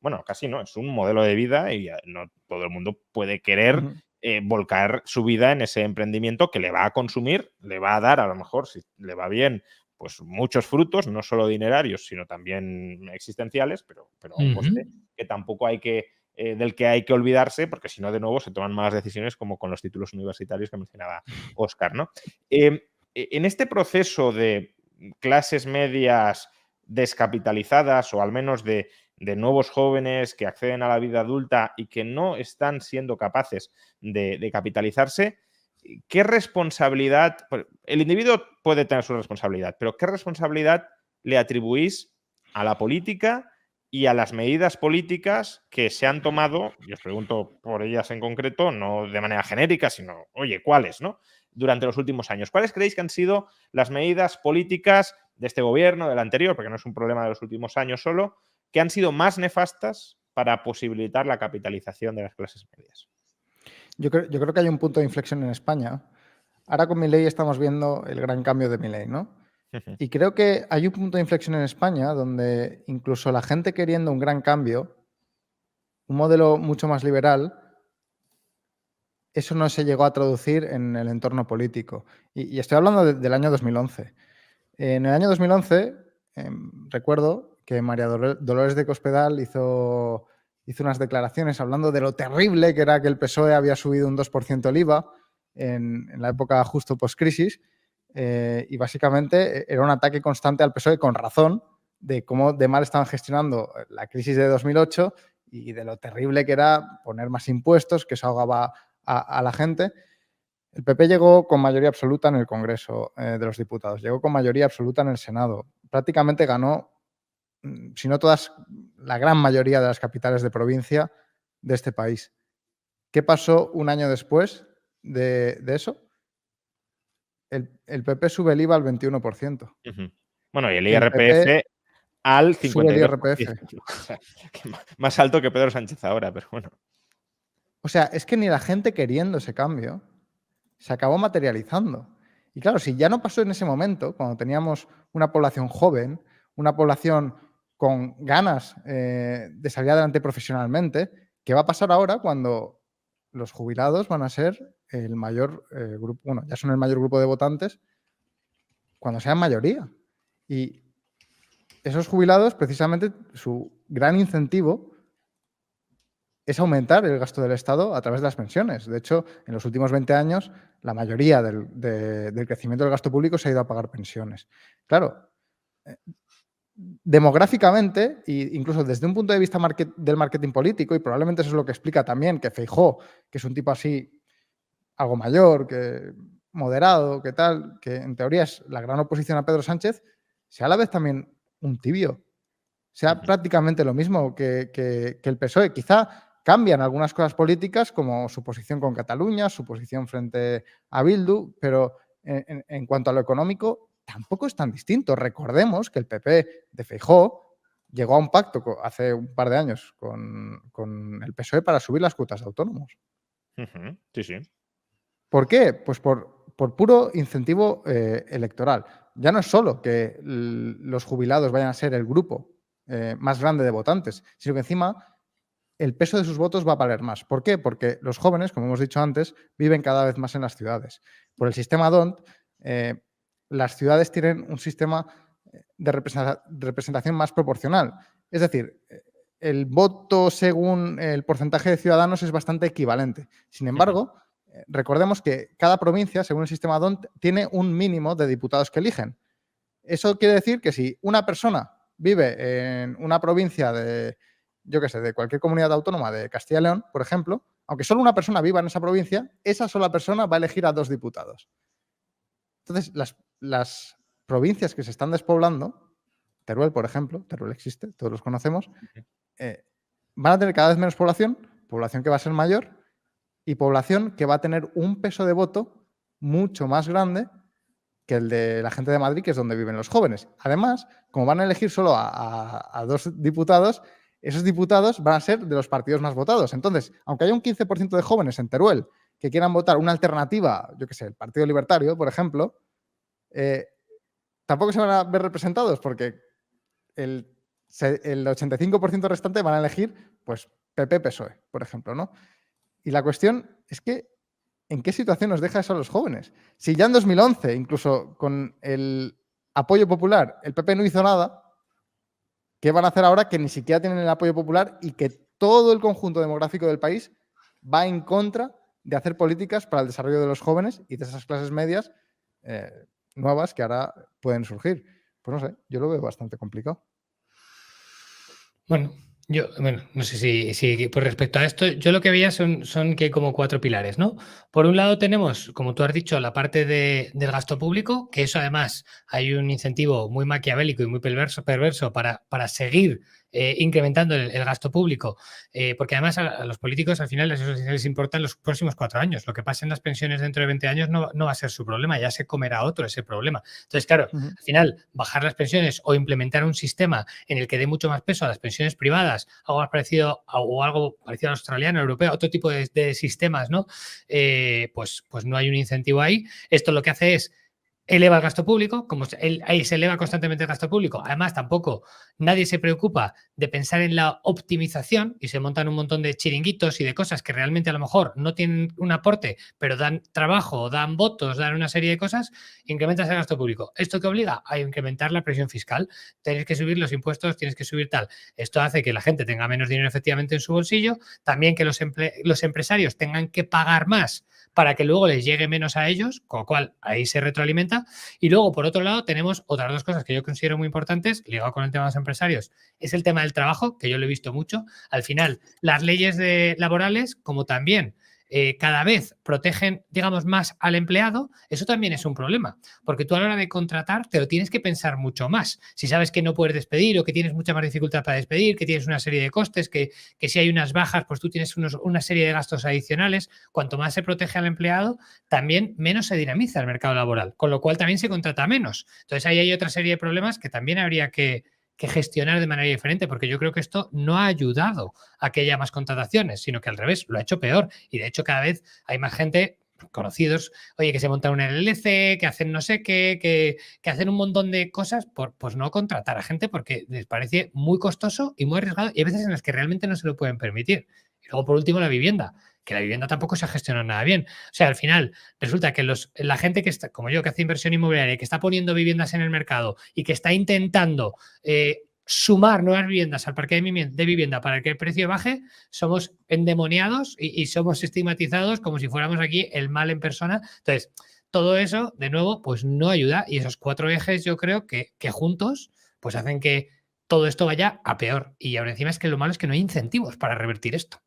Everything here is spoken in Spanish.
bueno, casi no, es un modelo de vida y no todo el mundo puede querer volcar su vida en ese emprendimiento que le va a consumir, le va a dar, a lo mejor, si le va bien, pues muchos frutos, no solo dinerarios, sino también existenciales, pero a un Ujú. coste que tampoco hay que, del que hay que olvidarse, porque si no, de nuevo, se toman malas decisiones como con los títulos universitarios que mencionaba Óscar, ¿no? En este proceso de clases medias descapitalizadas o al menos de nuevos jóvenes que acceden a la vida adulta y que no están siendo capaces de capitalizarse, ¿qué responsabilidad? El individuo puede tener su responsabilidad, pero ¿qué responsabilidad le atribuís a la política y a las medidas políticas que se han tomado? Y os pregunto por ellas en concreto, no de manera genérica, sino, oye, ¿cuáles, no? Durante los últimos años. ¿Cuáles creéis que han sido las medidas políticas de este gobierno, del anterior, porque no es un problema de los últimos años solo, que han sido más nefastas para posibilitar la capitalización de las clases medias? Yo creo que hay un punto de inflexión en España. Ahora con Milei estamos viendo el gran cambio de Milei, ¿no? Y creo que hay un punto de inflexión en España donde incluso la gente queriendo un gran cambio, un modelo mucho más liberal, eso no se llegó a traducir en el entorno político. Y estoy hablando del año 2011. En el año 2011, recuerdo que María Dolores de Cospedal hizo unas declaraciones hablando de lo terrible que era que el PSOE había subido un 2% el IVA en la época justo post-crisis, y básicamente era un ataque constante al PSOE con razón de cómo de mal estaban gestionando la crisis de 2008 y de lo terrible que era poner más impuestos, que eso ahogaba a la gente. El PP llegó con mayoría absoluta en el Congreso de los Diputados, llegó con mayoría absoluta en el Senado. Prácticamente ganó, si no todas, la gran mayoría de las capitales de provincia de este país. ¿Qué pasó un año después de eso? El PP sube el IVA al 21%. Bueno, y el El PP IRPF al sube el 52%. IRPF. O sea, más alto que Pedro Sánchez ahora, pero bueno. O sea, es que ni la gente queriendo ese cambio se acabó materializando. Y claro, si ya no pasó en ese momento, cuando teníamos una población joven, una población con ganas de salir adelante profesionalmente, ¿qué va a pasar ahora cuando los jubilados van a ser el mayor grupo, bueno, ya son el mayor grupo de votantes, cuando sean mayoría? Y esos jubilados, precisamente, su gran incentivo es aumentar el gasto del Estado a través de las pensiones. De hecho, en los últimos 20 años, la mayoría del crecimiento del gasto público se ha ido a pagar pensiones. Claro, demográficamente, e incluso desde un punto de vista del marketing político, y probablemente eso es lo que explica también que Feijóo, que es un tipo así, algo mayor, que moderado, que tal, que en teoría es la gran oposición a Pedro Sánchez, sea a la vez también un tibio. Sea prácticamente lo mismo que el PSOE. Quizá cambian algunas cosas políticas, como su posición con Cataluña, su posición frente a Bildu, pero en cuanto a lo económico, tampoco es tan distinto. Recordemos que el PP de Feijóo llegó a un pacto hace un par de años con el PSOE para subir las cuotas de autónomos. Sí, sí. ¿Por qué? Pues por puro incentivo electoral. Ya no es solo que los jubilados vayan a ser el grupo más grande de votantes, sino que encima el peso de sus votos va a valer más. ¿Por qué? Porque los jóvenes, como hemos dicho antes, viven cada vez más en las ciudades. Por el sistema DONT, las ciudades tienen un sistema de representación más proporcional. Es decir, el voto según el porcentaje de ciudadanos es bastante equivalente. Sin embargo, recordemos que cada provincia, según el sistema DONT, tiene un mínimo de diputados que eligen. Eso quiere decir que si una persona vive en una provincia de, yo qué sé, de cualquier comunidad autónoma de Castilla y León, por ejemplo, aunque solo una persona viva en esa provincia, esa sola persona va a elegir a 2 diputados. Entonces, las provincias que se están despoblando, Teruel, por ejemplo, Teruel existe, todos los conocemos, van a tener cada vez menos población, población que va a ser mayor y población que va a tener un peso de voto mucho más grande que el de la gente de Madrid, que es donde viven los jóvenes. Además, como van a elegir solo a 2 diputados, esos diputados van a ser de los partidos más votados. Entonces, aunque haya un 15% de jóvenes en Teruel que quieran votar una alternativa, yo qué sé, el Partido Libertario, por ejemplo, tampoco se van a ver representados porque el el 85% restante van a elegir, pues, PP-PSOE, por ejemplo, ¿no? Y la cuestión es que, ¿en qué situación nos deja eso a los jóvenes? Si ya en 2011, incluso con el apoyo popular, el PP no hizo nada, ¿qué van a hacer ahora que ni siquiera tienen el apoyo popular y que todo el conjunto demográfico del país va en contra de hacer políticas para el desarrollo de los jóvenes y de esas clases medias nuevas que ahora pueden surgir? Pues no sé, yo lo veo bastante complicado. Bueno, no sé si por respecto a esto, yo lo que veía son que hay como 4 pilares, ¿no? Por un lado tenemos, como tú has dicho, la parte del gasto público, que eso además hay un incentivo muy maquiavélico y muy perverso para seguir incrementando el gasto público, porque además a los políticos al final les importan los próximos 4 años. Lo que pase en las pensiones dentro de 20 años no va a ser su problema, ya se comerá otro ese problema. Entonces, claro, al final bajar las pensiones o implementar un sistema en el que dé mucho más peso a las pensiones privadas, algo más parecido o algo parecido al australiano, europeo, otro tipo de sistemas, ¿no? Pues no hay un incentivo ahí. Esto lo que hace es eleva el gasto público, como ahí se eleva constantemente el gasto público. Además, tampoco nadie se preocupa de pensar en la optimización y se montan un montón de chiringuitos y de cosas que realmente a lo mejor no tienen un aporte, pero dan trabajo, dan votos, dan una serie de cosas, incrementas el gasto público. ¿Esto que obliga? A incrementar la presión fiscal. Tienes que subir los impuestos, tienes que subir tal. Esto hace que la gente tenga menos dinero efectivamente en su bolsillo, también que los empresarios tengan que pagar más para que luego les llegue menos a ellos, con lo cual ahí se retroalimenta. Y luego, por otro lado, tenemos otras 2 cosas que yo considero muy importantes, ligado con el tema de los empresarios, es el tema del trabajo, que yo lo he visto mucho. Al final, las leyes laborales, como también cada vez protegen, digamos, más al empleado, eso también es un problema, porque tú a la hora de contratar te lo tienes que pensar mucho más. Si sabes que no puedes despedir o que tienes mucha más dificultad para despedir, que tienes una serie de costes, que si hay unas bajas, pues tú tienes una serie de gastos adicionales, cuanto más se protege al empleado, también menos se dinamiza el mercado laboral, con lo cual también se contrata menos. Entonces ahí hay otra serie de problemas que también habría que gestionar de manera diferente, porque yo creo que esto no ha ayudado a que haya más contrataciones, sino que al revés, lo ha hecho peor. Y de hecho cada vez hay más gente, conocidos, oye, que se montan una LLC, que hacen no sé qué, que hacen un montón de cosas por pues no contratar a gente porque les parece muy costoso y muy arriesgado y hay veces en las que realmente no se lo pueden permitir. Y luego, por último, la vivienda, que la vivienda tampoco se ha gestionado nada bien. O sea, al final resulta que la gente que está, como yo, que hace inversión inmobiliaria, que está poniendo viviendas en el mercado y que está intentando sumar nuevas viviendas al parque de vivienda para que el precio baje, somos endemoniados y somos estigmatizados como si fuéramos aquí el mal en persona. Entonces, todo eso, de nuevo, pues no ayuda y esos 4 ejes yo creo que juntos pues hacen que todo esto vaya a peor. Y ahora encima es que lo malo es que no hay incentivos para revertir esto.